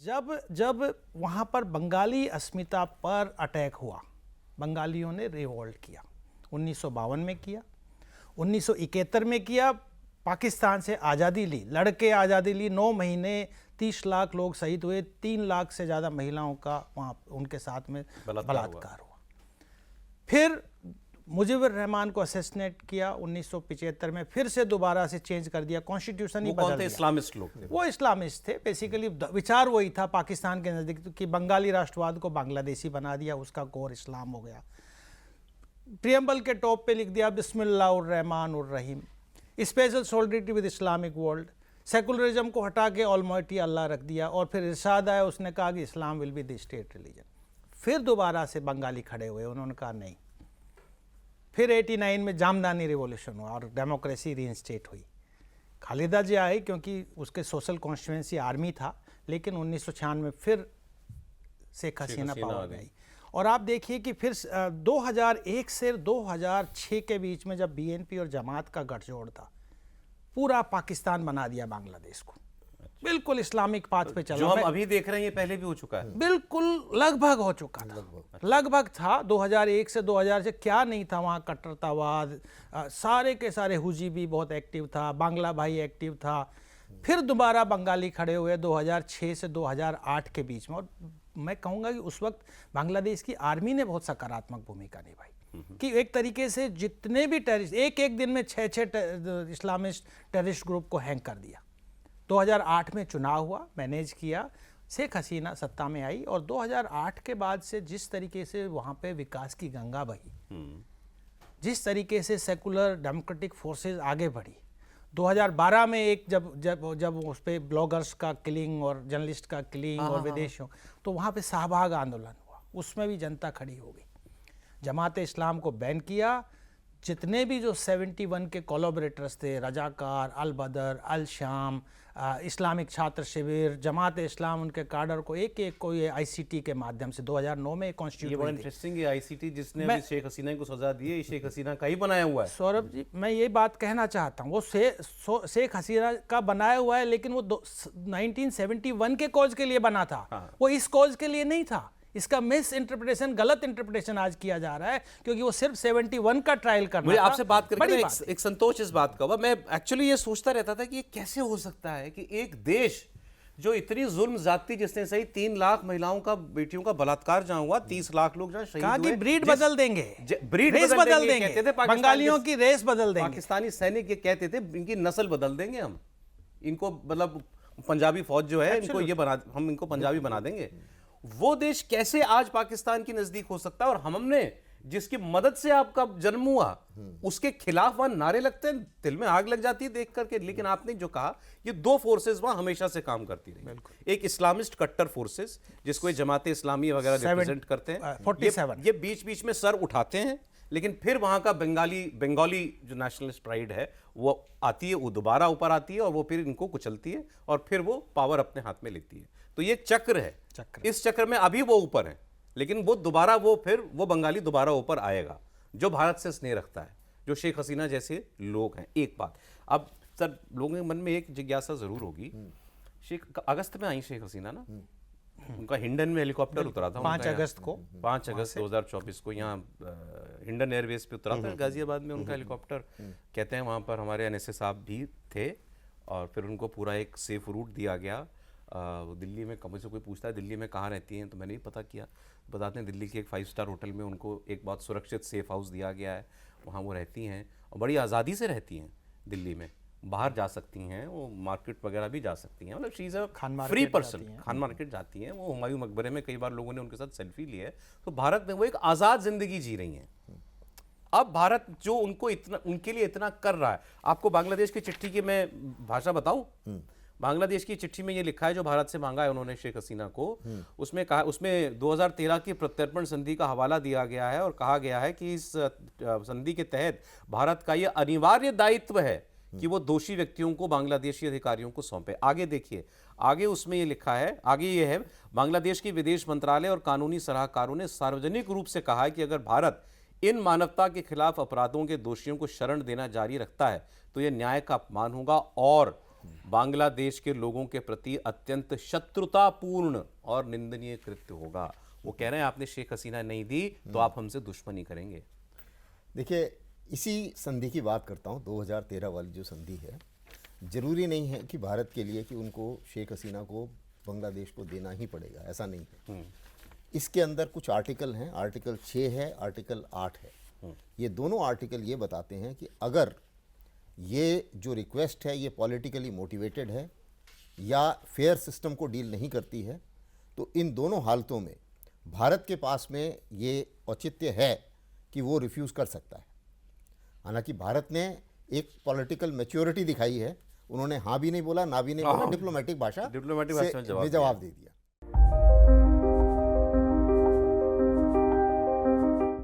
जब जब वहाँ पर बंगाली अस्मिता पर अटैक हुआ, बंगालियों ने रिवोल्ट किया। 1952 में किया, 1971 में किया, पाकिस्तान से आज़ादी ली, लड़के आज़ादी ली, 9 महीने 30 लाख लोग शहीद हुए, 3 लाख से ज़्यादा महिलाओं का वहाँ उनके साथ में बलात्कार हुआ। फिर मुजीबुर रहमान को असैसिनेट किया 1975 में, फिर से दोबारा से चेंज कर दिया, कॉन्स्टिट्यूशन ही बदल दिया। इस्लामिस्ट लोग थे, वो इस्लामिस्ट थे। बेसिकली विचार वही था पाकिस्तान के नज़दीक कि बंगाली राष्ट्रवाद को बांग्लादेशी बना दिया, उसका कोर इस्लाम हो गया। प्रियम्बल के टॉप पे लिख दिया बिस्मिल्लाहिर्रहमानिर्रहीम, special solidarity with Islamic world, secularism को हटा के ऑलमाइटी अल्लाह रख दिया, और फिर इरशाद आया, उसने कहा कि Islam will be the state religion. फिर दोबारा से बंगाली खड़े हुए, उन्होंने कहा नहीं। फिर 89 में जामदानी रिवॉल्यूशन हुआ और डेमोक्रेसी रीइंस्टेट हुई। खालिदा जिया आई क्योंकि उसके सोशल कॉन्स्टिट्यूएंसी आर्मी था, लेकिन 1996 में फिर शेख हसीना पावर में आई। और आप देखिए कि फिर 2001 से 2006 के बीच में जब बीएनपी और जमात का गठजोड़ था, पूरा पाकिस्तान बना दिया बांग्लादेश को, बिल्कुल इस्लामिक पाथ पे चला। जो हम अभी देख रहे हैं ये पहले भी हो चुका है, बिल्कुल लगभग हो चुका था, लगभग था। 2001 से 2000 से क्या नहीं था वहाँ, कट्टरतावाद, सारे के सारे हुजी भी बहुत एक्टिव था, बांग्ला भाई एक्टिव था। फिर दोबारा बंगाली खड़े हुए 2006 से 2008 के बीच में, और मैं कहूँगा कि उस वक्त बांग्लादेश की आर्मी ने बहुत सकारात्मक भूमिका निभाई कि एक तरीके से जितने भी टेररिस्ट, एक दिन में 6 इस्लामिस्ट टेररिस्ट ग्रुप को हैंग कर दिया। 2008 में चुनाव हुआ, मैनेज किया, शेख हसीना सत्ता में आई, और 2008 के बाद से जिस तरीके से वहाँ पे विकास की गंगा बही, जिस तरीके से सेकुलर डेमोक्रेटिक फोर्सेस आगे बढ़ी। 2012 में एक जब उस पर ब्लॉगर्स का किलिंग और जर्नलिस्ट का किलिंग और विदेशों, तो वहाँ पे शाहबाग आंदोलन हुआ, उसमें भी जनता खड़ी हो गई। जमात इस्लाम को बैन किया। जितने भी जो 71 के कोलैबोरेटर्स थे, रजाकार, अल बदर, अल शाम, इस्लामिक छात्र शिविर, जमात इस्लाम, उनके कार्डर को एक एक को ये आईसीटी के माध्यम से 2009 में कॉन्स्टिट्यूट। ये बड़ा इंटरेस्टिंग है, आईसीटी जिसने अभी शेख हसीना को सजा दी है, ये शेख हसीना का ही बनाया हुआ है। सौरभ जी, मैं ये बात कहना चाहता हूँ, वो शेख हसीना का बनाया हुआ है, लेकिन वो 1971 के कॉज के लिए बना था। वो इस कॉज के लिए नहीं था। इसका मिस इंटरप्रिटेशन, गलत इंटरप्रिटेशन आज किया जा रहा है, क्योंकि वो सिर्फ 71 का ट्रायल करना मुझे था। आपसे बात करके एक संतोष इस बात का हुआ। मैं एक्चुअली ये सोचता रहता था कि ये कैसे हो सकता है कि एक देश जो इतनी जुल्म जाती, जिसने सही 3 लाख महिलाओं का, बेटियों का बलात्कार जहां हुआ, 30 लाख लोग जहां शहीद हुए, ब्रीड बदल देंगे, ब्रीड रेस बदल देंगे, कहते थे बंगालियों की रेस बदल देंगे। पाकिस्तानी सैनिक ये कहते थे इनकी नस्ल बदल देंगे हम, इनको मतलब पंजाबी फौज जो है इनको ये बना, हम इनको पंजाबी बना देंगे। वो देश कैसे आज पाकिस्तान की नजदीक हो सकता है, और हमने जिसकी मदद से आपका जन्म हुआ उसके खिलाफ वहां नारे लगते हैं, दिल में आग लग जाती है देख करके। लेकिन आपने जो कहा, ये 2 फोर्सेस वहां हमेशा से काम करती रही। एक इस्लामिस्ट कट्टर फोर्सेस जिसको जमाते इस्लामी वगैरह रिप्रेजेंट करते हैं, 47 ये बीच बीच में सर उठाते हैं, लेकिन फिर वहां का बंगाली जो नेशनलिस्ट प्राइड है वो आती है, वो दोबारा ऊपर आती है, और वो फिर इनको कुचलती है, और फिर वो पावर अपने हाथ में लेती है। तो ये एक चक्र है, इस चक्र में अभी वो ऊपर है, लेकिन वो दोबारा वो बंगाली दोबारा ऊपर आएगा, जो भारत से स्नेह रखता है, जो शेख हसीना जैसे लोग हैं। एक बात, अब सर लोगों के मन में एक जिज्ञासा जरूर होगी, अगस्त में आई शेख हसीना ना, उनका हिंडन में हेलीकॉप्टर उतरा था 5 अगस्त 2024 को यहाँ हिंडन एयरबेस पे उतरा था गाजियाबाद में उनका हेलीकॉप्टर। कहते हैं वहाँ पर हमारे एनएसए साहब भी थे, और फिर उनको पूरा एक सेफ रूट दिया गया। दिल्ली में, कभी से कोई पूछता है दिल्ली में कहाँ रहती हैं, तो मैंने भी पता किया, बताते हैं दिल्ली के एक 5 स्टार होटल में उनको एक बहुत सुरक्षित सेफ हाउस दिया गया है, वहाँ वो रहती हैं, और बड़ी आज़ादी से रहती हैं दिल्ली में, बाहर जा सकती हैं, वो मार्केट वगैरह भी जा सकती हैं, मतलब she is a free person. Khan market जाती हैं, वो हुमायूं मकबरे में कई बार लोगों ने उनके साथ सेल्फी ली है। तो भारत में वो एक आज़ाद ज़िंदगी जी रही हैं। अब भारत जो उनके लिए इतना कर रहा है, आपको बांग्लादेश की चिट्ठी की मैं भाषा बताऊं? बांग्लादेश की चिट्ठी में ये लिखा है, जो भारत से मांगा है उन्होंने शेख हसीना को, उसमें 2013 की प्रत्यर्पण संधि का हवाला दिया गया है, और कहा गया है कि इस संधि के तहत भारत का ये अनिवार्य दायित्व है कि वो दोषी व्यक्तियों को बांग्लादेशी अधिकारियों को सौंपे। आगे देखिए, आगे उसमें ये लिखा है, आगे ये है, बांग्लादेश की विदेश मंत्रालय और कानूनी सलाहकारों ने सार्वजनिक रूप से कहा है कि अगर भारत इन मानवता के खिलाफ अपराधों के दोषियों को शरण देना जारी रखता है तो यह न्याय का अपमान होगा, और बांग्लादेश के लोगों के प्रति अत्यंत शत्रुतापूर्ण और निंदनीय कृत्य होगा। वो कह रहे हैं आपने शेख हसीना नहीं दी तो आप हमसे दुश्मनी करेंगे। देखिए, इसी संधि की बात करता हूँ, 2013 वाली जो संधि है, जरूरी नहीं है कि भारत के लिए कि उनको शेख हसीना को बांग्लादेश को देना ही पड़ेगा, ऐसा नहीं है। इसके अंदर कुछ आर्टिकल हैं, आर्टिकल 6 है, आर्टिकल 8 है। ये दोनों आर्टिकल ये बताते हैं कि अगर ये जो रिक्वेस्ट है ये पॉलिटिकली मोटिवेटेड है या फेयर सिस्टम को डील नहीं करती है, तो इन दोनों हालतों में भारत के पास में ये औचित्य है कि वो रिफ्यूज़ कर सकता है। हालांकि भारत ने एक पॉलिटिकल मैच्योरिटी दिखाई है, उन्होंने हाँ भी नहीं बोला, ना भी नहीं बोला, डिप्लोमेटिक भाषा में में जवाब दे दिया।